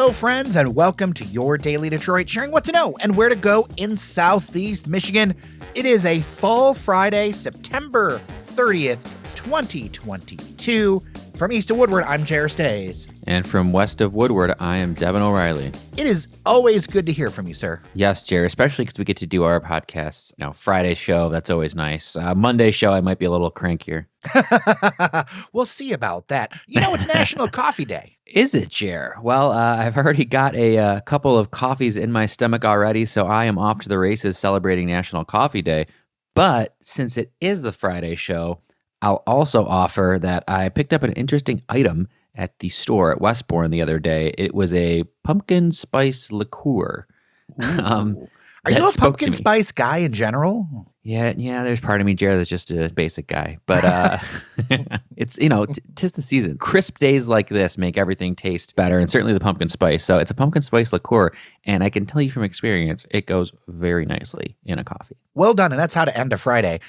Hello, friends, and welcome to your Daily Detroit, sharing what to know and where to go in Southeast Michigan. It is a fall Friday, September 30th, 2022. From east of Woodward, I'm Jer Stays. And from west of Woodward, I am Devin O'Reilly. It is always good to hear from you, sir. Yes, Jer, especially because we get to do our podcasts. Friday show, that's always nice. Monday show, I might be a little crankier. We'll see about that. It's National Coffee Day. Is it, Jer? Well, I've already got a couple of coffees in my stomach already, so I am off to the races celebrating National Coffee Day. But since it is the Friday show, I'll also offer that I picked up an interesting item at the store at Westbourne the other day. It was a pumpkin spice liqueur. Are you a pumpkin spice guy in general? Yeah, there's part of me, Jared, that's just a basic guy. But it's, tis the season. Crisp days like this make everything taste better, and certainly the pumpkin spice. So it's a pumpkin spice liqueur, and I can tell you from experience, it goes very nicely in a coffee. Well done, and that's how to end a Friday.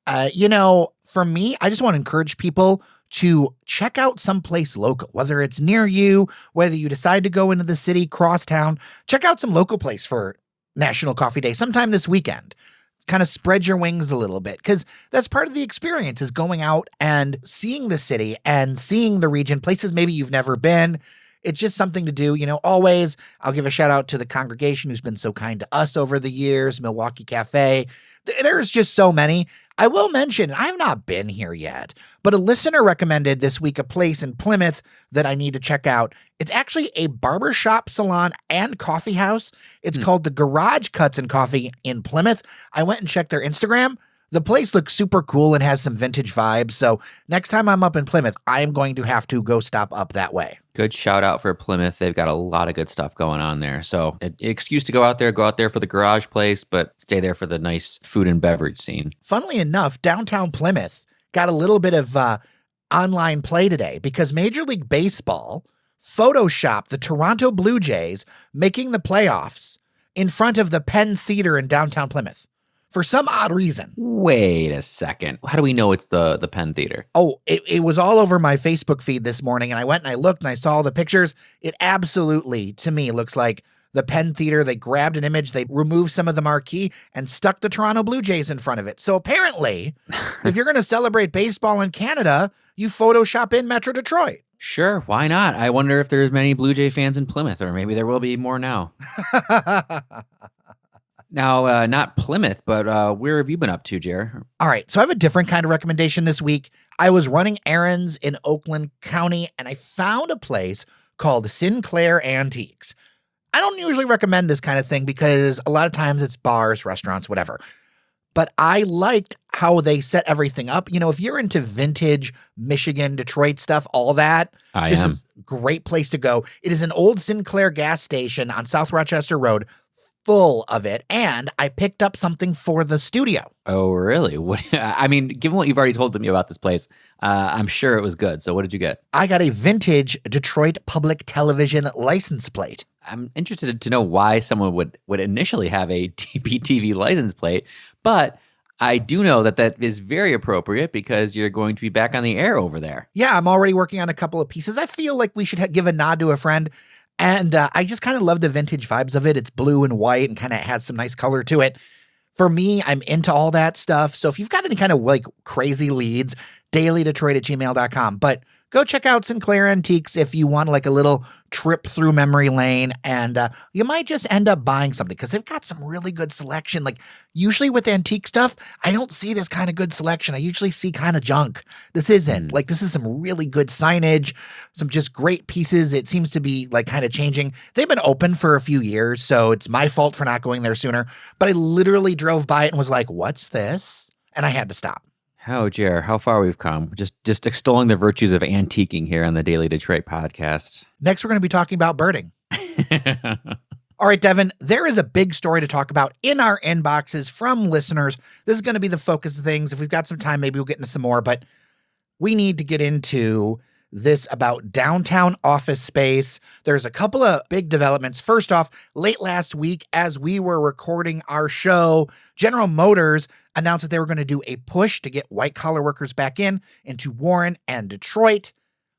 For me, I just want to encourage people to check out someplace local, whether it's near you, whether you decide to go into the city, cross town, check out some local place for National Coffee Day sometime this weekend. Kind of spread your wings a little bit, because that's part of the experience, is going out and seeing the city and seeing the region, places maybe you've never been. It's just something to do. Always, I'll give a shout out to the congregation who's been so kind to us over the years, Milwaukee Cafe. There's just so many. I will mention, I've not been here yet, but a listener recommended this week a place in Plymouth that I need to check out. It's actually a barbershop, salon, and coffee house. It's called the Garage Cuts and Coffee in Plymouth. I went and checked their Instagram. The place looks super cool and has some vintage vibes. So next time I'm up in Plymouth, I am going to have to go stop up that way. Good shout out for Plymouth. They've got a lot of good stuff going on there. So excuse to go out there for the garage place, but stay there for the nice food and beverage scene. Funnily enough, downtown Plymouth got a little bit of online play today because Major League Baseball photoshopped the Toronto Blue Jays making the playoffs in front of the Penn Theater in downtown Plymouth. For some odd reason. Wait a second. How do we know it's the Penn Theater? Oh, it was all over my Facebook feed this morning, and I went and I looked and I saw all the pictures. It absolutely, to me, looks like the Penn Theater. They grabbed an image, they removed some of the marquee, and stuck the Toronto Blue Jays in front of it. So apparently, if you're going to celebrate baseball in Canada, you Photoshop in Metro Detroit. Sure, why not? I wonder if there's many Blue Jay fans in Plymouth, or maybe there will be more now. Now, not Plymouth, but where have you been up to, Jer? All right, so I have a different kind of recommendation this week. I was running errands in Oakland County, and I found a place called Sinclair Antiques. I don't usually recommend this kind of thing because a lot of times it's bars, restaurants, whatever. But I liked how they set everything up. If you're into vintage Michigan, Detroit stuff, all that, this is a great place to go. It is an old Sinclair gas station on South Rochester Road, full of it, and I picked up something for the studio. Oh, really? Given what you've already told me about this place, I'm sure it was good. So what did you get? I got a vintage Detroit Public Television license plate. I'm interested to know why someone would initially have a DPTV license plate, but I do know that is very appropriate because you're going to be back on the air over there. Yeah, I'm already working on a couple of pieces. I feel like we should give a nod to a friend. And I just kind of love the vintage vibes of it. It's blue and white and kind of has some nice color to it. For me, I'm into all that stuff. So if you've got any kind of crazy leads, dailydetroit@gmail.com. But go check out Sinclair Antiques if you want a little trip through memory lane, and you might just end up buying something because they've got some really good selection. Usually with antique stuff, I don't see this kind of good selection. I usually see kind of junk. This isn't. This is some really good signage, some just great pieces. It seems to be kind of changing. They've been open for a few years, so it's my fault for not going there sooner. But I literally drove by it and was like, what's this? And I had to stop. Oh, Jer, how far we've come. Just extolling the virtues of antiquing here on the Daily Detroit podcast. Next, we're going to be talking about birding. All right, Devin, there is a big story to talk about in our inboxes from listeners. This is going to be the focus of things. If we've got some time, maybe we'll get into some more, but we need to get into this about downtown office space. There's a couple of big developments. First off, late last week, as we were recording our show, General Motors announced that they were going to do a push to get white-collar workers back into Warren and Detroit.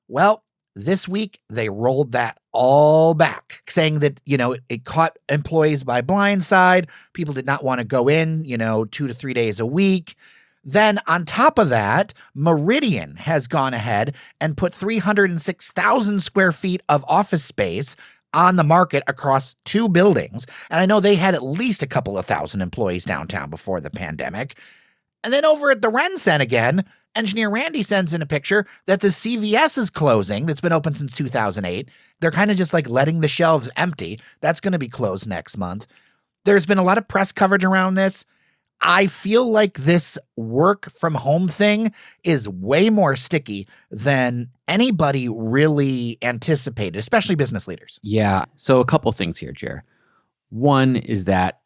Well, This week, they rolled that all back, saying that, it caught employees by blindside. People did not want to go in, 2 to 3 days a week. Then on top of that, Meridian has gone ahead and put 306,000 square feet of office space on the market across 2 buildings. And I know they had at least a couple of thousand employees downtown before the pandemic. And then over at the RenCen again, engineer Randy sends in a picture that the CVS is closing, that's been open since 2008. They're kind of just like letting the shelves empty. That's going to be closed next month. There's been a lot of press coverage around this. I feel like this work from home thing is way more sticky than anybody really anticipated, especially business leaders. Yeah. So a couple things here, Jer. One is that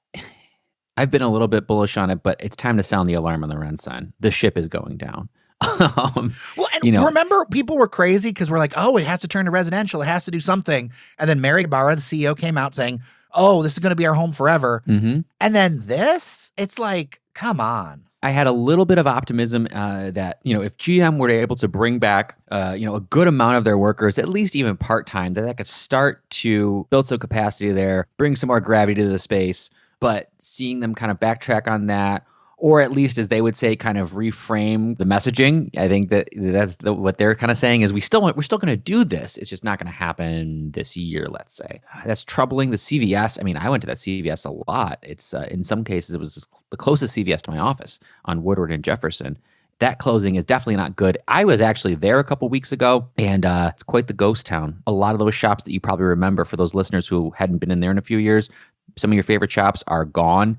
I've been a little bit bullish on it, but it's time to sound the alarm on the RenCen. The ship is going down. Well, and remember, people were crazy because we're like, oh, it has to turn to residential. It has to do something. And then Mary Barra, the CEO, came out saying, oh, this is going to be our home forever. Mm-hmm. And then this, it's like, come on. I had a little bit of optimism that, if GM were able to bring back, a good amount of their workers, at least even part-time, that could start to build some capacity there, bring some more gravity to the space. But seeing them kind of backtrack on that, or at least, as they would say, kind of reframe the messaging. I think that's what they're kind of saying is we're still going to do this. It's just not going to happen this year, let's say. That's troubling. The CVS, I mean, I went to that CVS a lot. It's in some cases, it was the closest CVS to my office on Woodward and Jefferson. That closing is definitely not good. I was actually there a couple weeks ago, and it's quite the ghost town. A lot of those shops that you probably remember, for those listeners who hadn't been in there in a few years, some of your favorite shops are gone.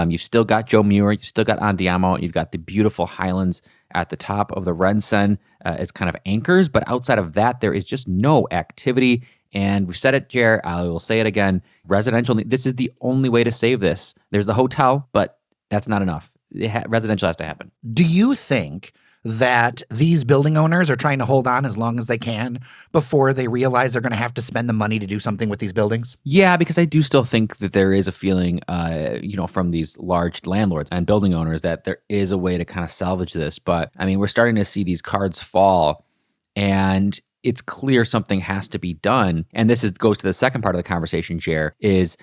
You've still got Joe Muir. You've still got Andiamo. You've got the beautiful Highlands at the top of the RenCen as kind of anchors. But outside of that, there is just no activity. And we've said it, Jer. I will say it again. Residential, this is the only way to save this. There's the hotel, but that's not enough. Residential has to happen. Do you think that these building owners are trying to hold on as long as they can before they realize they're going to have to spend the money to do something with these buildings? Yeah, because I do still think that there is a feeling, from these large landlords and building owners that there is a way to kind of salvage this. But I mean, we're starting to see these cards fall, and it's clear something has to be done. And this goes to the second part of the conversation, Jer, is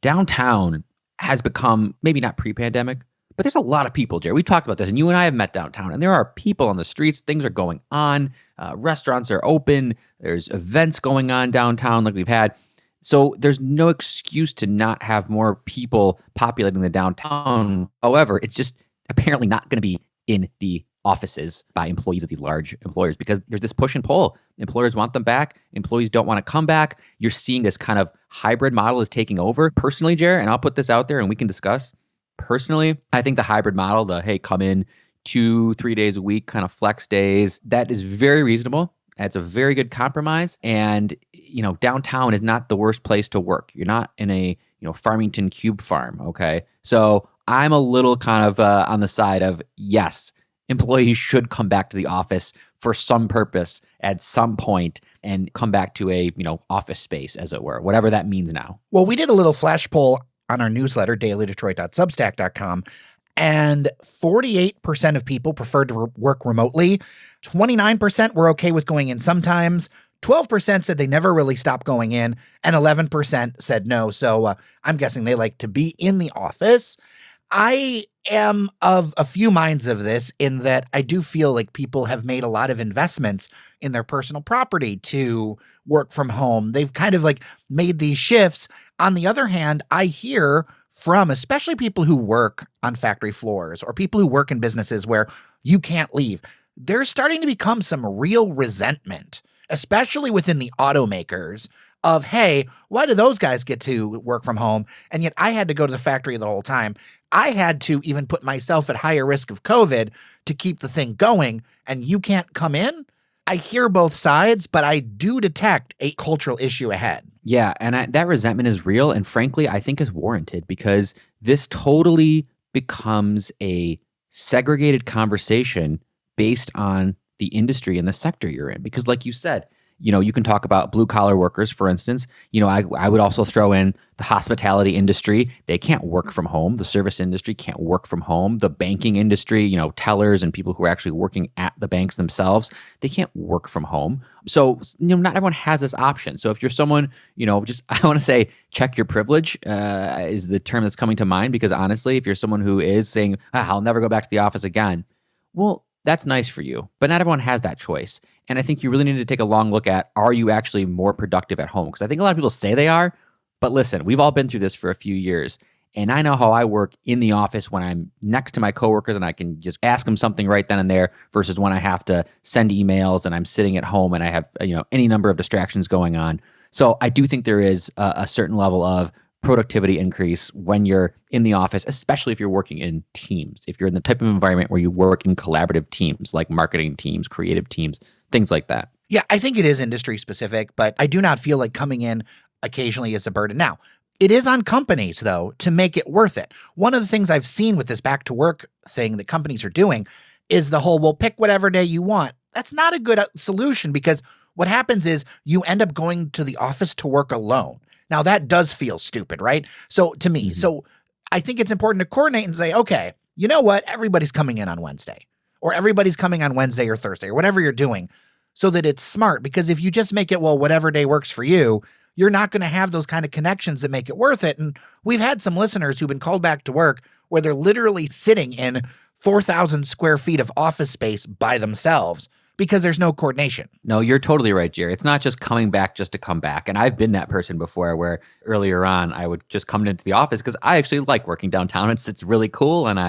downtown has become, maybe not pre-pandemic, but there's a lot of people, Jerry. We talked about this, and you and I have met downtown, and there are people on the streets. Things are going on. Restaurants are open. There's events going on downtown like we've had. So there's no excuse to not have more people populating the downtown. However, it's just apparently not going to be in the offices by employees of these large employers because there's this push and pull. Employers want them back. Employees don't want to come back. You're seeing this kind of hybrid model is taking over. Personally, Jerry, and I'll put this out there and we can discuss. Personally, I think the hybrid model, come in 2-3 days a week, kind of flex days, that is very reasonable. It's a very good compromise. And, downtown is not the worst place to work. You're not in a, Farmington cube farm. Okay. So I'm a little kind of on the side of, yes, employees should come back to the office for some purpose at some point and come back to a, office space, as it were, whatever that means now. Well, we did a little flash poll on our newsletter, dailydetroit.substack.com, and 48% of people preferred to work remotely. 29% were okay with going in sometimes. 12% said they never really stopped going in, and 11% said no. So I'm guessing they like to be in the office. I am of a few minds of this in that I do feel like people have made a lot of investments in their personal property to work from home. They've kind of made these shifts. On the other hand, I hear from especially people who work on factory floors or people who work in businesses where you can't leave. There's starting to become some real resentment, especially within the automakers, of, hey, why do those guys get to work from home? And yet I had to go to the factory the whole time. I had to even put myself at higher risk of COVID to keep the thing going, and you can't come in? I hear both sides, but I do detect a cultural issue ahead. Yeah, and that resentment is real, and frankly, I think is warranted because this totally becomes a segregated conversation based on the industry and the sector you're in. Because like you said, You can talk about blue collar workers, for instance. I would also throw in the hospitality industry. They can't work from home. The service industry can't work from home. The banking industry, tellers and people who are actually working at the banks themselves, they can't work from home. So, not everyone has this option. So if you're someone, I want to say check your privilege is the term that's coming to mind, because honestly, if you're someone who is saying, I'll never go back to the office again, well, that's nice for you, but not everyone has that choice. And I think you really need to take a long look at, are you actually more productive at home? Because I think a lot of people say they are, but listen, we've all been through this for a few years. And I know how I work in the office when I'm next to my coworkers and I can just ask them something right then and there, versus when I have to send emails and I'm sitting at home and I have, any number of distractions going on. So I do think there is a certain level of productivity increase when you're in the office, especially if you're working in teams. If you're in the type of environment where you work in collaborative teams, like marketing teams, creative teams, things like that. Yeah, I think it is industry specific, but I do not feel like coming in occasionally is a burden. Now, it is on companies, though, to make it worth it. One of the things I've seen with this back to work thing that companies are doing is the whole, well, pick whatever day you want. That's not a good solution, because what happens is you end up going to the office to work alone. Now, that does feel stupid, right? So to me, so I think it's important to coordinate and say, okay, you know what? Everybody's coming in on Wednesday, or everybody's coming on Wednesday or Thursday, or whatever you're doing, so that it's smart. Because if you just make it, well, whatever day works for you, you're not going to have those kind of connections that make it worth it. And we've had some listeners who've been called back to work where they're literally sitting in 4,000 square feet of office space by themselves because there's no coordination. No, you're totally right, Jerry. It's not just coming back just to come back. And I've been that person before, where earlier on I would just come into the office because I actually like working downtown. It's really cool, and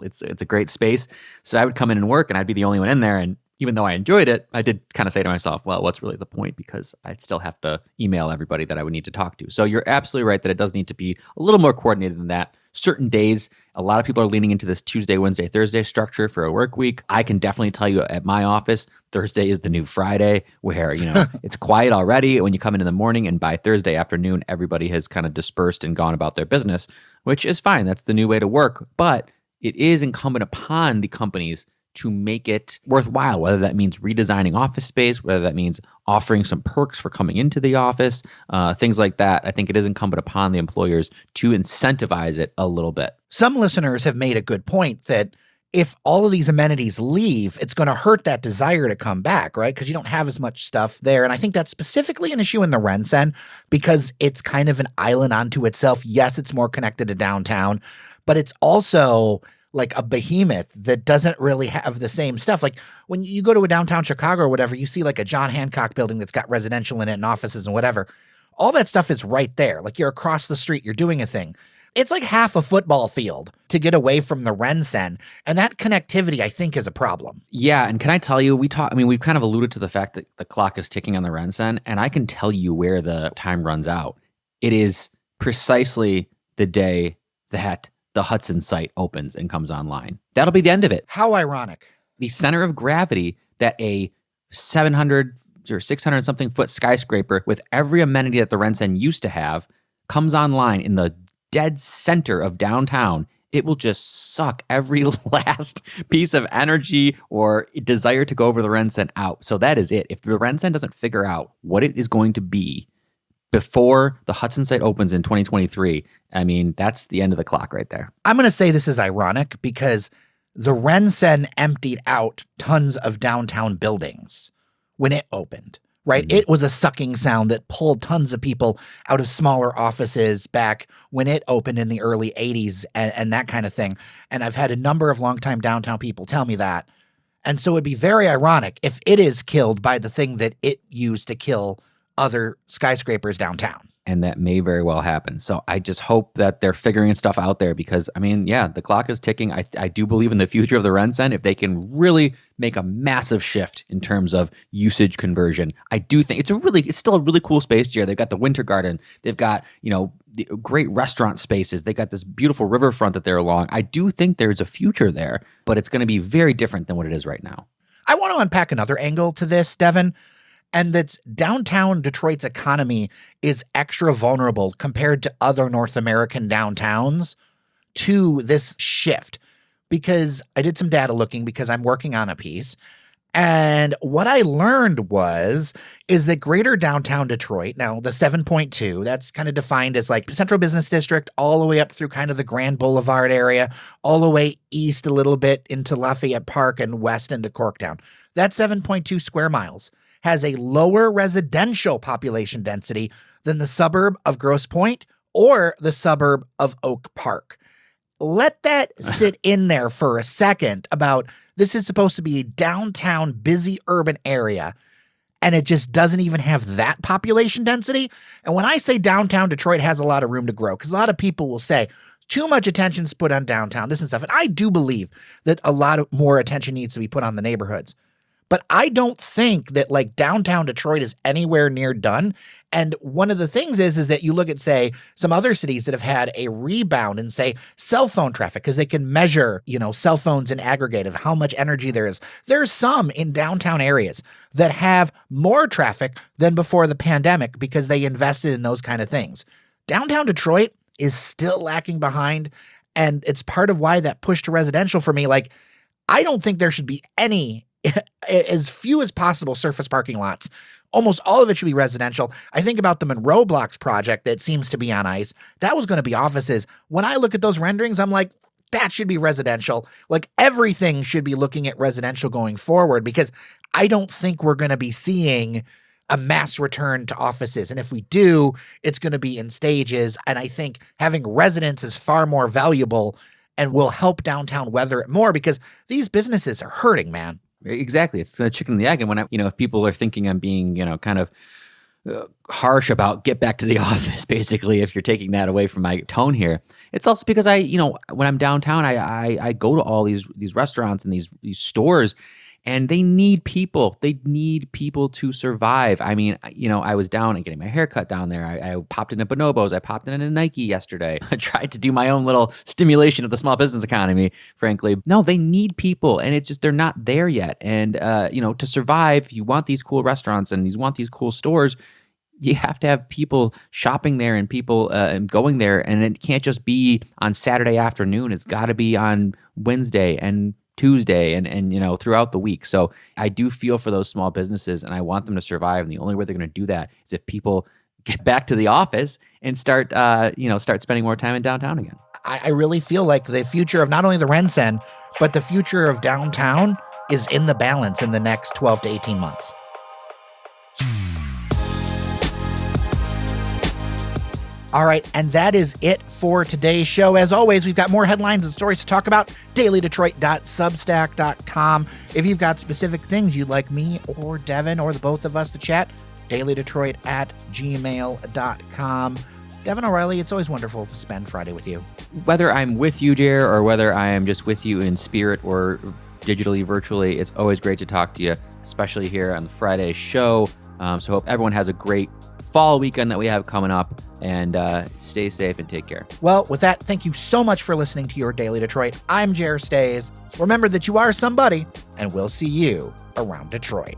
it's a great space. So I would come in and work, and I'd be the only one in there. And even though I enjoyed it, I did kind of say to myself, well, what's really the point? Because I'd still have to email everybody that I would need to talk to. So you're absolutely right that it does need to be a little more coordinated than that. Certain days, a lot of people are leaning into this Tuesday, Wednesday, Thursday structure for a work week. I can definitely tell you at my office, Thursday is the new Friday, where, it's quiet already when you come in the morning, and by Thursday afternoon, everybody has kind of dispersed and gone about their business, which is fine. That's the new way to work. But it is incumbent upon the companies to make it worthwhile, whether that means redesigning office space, whether that means offering some perks for coming into the office, things like that. I think it is incumbent upon the employers to incentivize it a little bit. Some listeners have made a good point that if all of these amenities leave, it's going to hurt that desire to come back, right? Because you don't have as much stuff there. And I think that's specifically an issue in the RenCen, because it's kind of an island unto itself. Yes, it's more connected to downtown, but it's also like a behemoth that doesn't really have the same stuff. Like when you go to a downtown Chicago or whatever, you see like a John Hancock building that's got residential in it and offices and whatever. All that stuff is right there. Like you're across the street, you're doing a thing. It's like half a football field to get away from the RenCen. And that connectivity, I think, is a problem. Yeah. And can I tell you, we've kind of alluded to the fact that the clock is ticking on the RenCen, and I can tell you where the time runs out. It is precisely the day that the Hudson site opens and comes online. That'll be the end of it. How ironic. The center of gravity that a 700 or 600 something foot skyscraper with every amenity that the RenCen used to have comes online in the dead center of downtown. It will just suck every last piece of energy or desire to go over the RenCen out. So that is it. If the RenCen doesn't figure out what it is going to be before the Hudson site opens in 2023, that's the end of the clock right there. I'm going to say this is ironic because the RenCen emptied out tons of downtown buildings when it opened, right? Mm-hmm. It was a sucking sound that pulled tons of people out of smaller offices back when it opened in the early 80s and that kind of thing. And I've had a number of longtime downtown people tell me that. And so it'd be very ironic if it is killed by the thing that it used to kill other skyscrapers downtown. And that may very well happen. So I just hope that they're figuring stuff out there, because, the clock is ticking. I do believe in the future of the RenCen. If they can really make a massive shift in terms of usage conversion, I do think it's still a really cool space here. They've got the Winter Garden. They've got, the great restaurant spaces. They got this beautiful riverfront that they're along. I do think there's a future there, but it's going to be very different than what it is right now. I want to unpack another angle to this, Devin. And that's downtown Detroit's economy is extra vulnerable compared to other North American downtowns to this shift. Because I did some data looking because I'm working on a piece. And what I learned is that greater downtown Detroit, now the 7.2, that's kind of defined as like central business district all the way up through kind of the Grand Boulevard area, all the way east a little bit into Lafayette Park and west into Corktown. That 7.2 square miles has a lower residential population density than the suburb of Grosse Pointe or the suburb of Oak Park. Let that sit in there for a second about this is supposed to be a downtown, busy urban area, and it just doesn't even have that population density. And when I say downtown Detroit has a lot of room to grow, because a lot of people will say too much attention is put on downtown, this and stuff. And I do believe that a lot of more attention needs to be put on the neighborhoods. But I don't think that like downtown Detroit is anywhere near done. And one of the things is that you look at, say, some other cities that have had a rebound in, say, cell phone traffic, because they can measure, cell phones in aggregate of how much energy there is. There's some in downtown areas that have more traffic than before the pandemic because they invested in those kind of things. Downtown Detroit is still lacking behind. And it's part of why that push to residential for me, like, I don't think there should be as few as possible surface parking lots. Almost all of it should be residential. I think about the Monroe Blocks project that seems to be on ice. That was going to be offices. When I look at those renderings, I'm like, that should be residential. Like everything should be looking at residential going forward because I don't think we're going to be seeing a mass return to offices. And if we do, it's going to be in stages. And I think having residents is far more valuable and will help downtown weather it more because these businesses are hurting, man. Exactly. It's the chicken and the egg. And when if people are thinking I'm being, kind of harsh about get back to the office, basically, if you're taking that away from my tone here, it's also because when I'm downtown, I go to all these restaurants and these stores, and they need people. They need people to survive. I mean, I was down and getting my hair cut down there. I popped into Bonobos. I popped into Nike yesterday. I tried to do my own little stimulation of the small business economy, frankly. No, they need people, and it's just they're not there yet. And, to survive, you want these cool restaurants and you want these cool stores, you have to have people shopping there and people going there. And it can't just be on Saturday afternoon. It's got to be on Wednesday and Tuesday and throughout the week. So I do feel for those small businesses and I want them to survive. And the only way they're going to do that is if people get back to the office and start spending more time in downtown again. I really feel like the future of not only the RenCen, but the future of downtown is in the balance in the next 12 to 18 months. All right, and that is it for today's show. As always, we've got more headlines and stories to talk about. dailydetroit.substack.com. If you've got specific things you'd like me or Devin or the both of us to chat, dailydetroit@gmail.com. Devin O'Reilly, it's always wonderful to spend Friday with you. Whether I'm with you, Jer, or whether I am just with you in spirit or digitally, virtually, it's always great to talk to you, especially here on the Friday show. So hope everyone has a great fall weekend that we have coming up, and stay safe and take care. Well, with that, thank you so much for listening to Your Daily Detroit. I'm Jer Stays. Remember that you are somebody, and we'll see you around Detroit.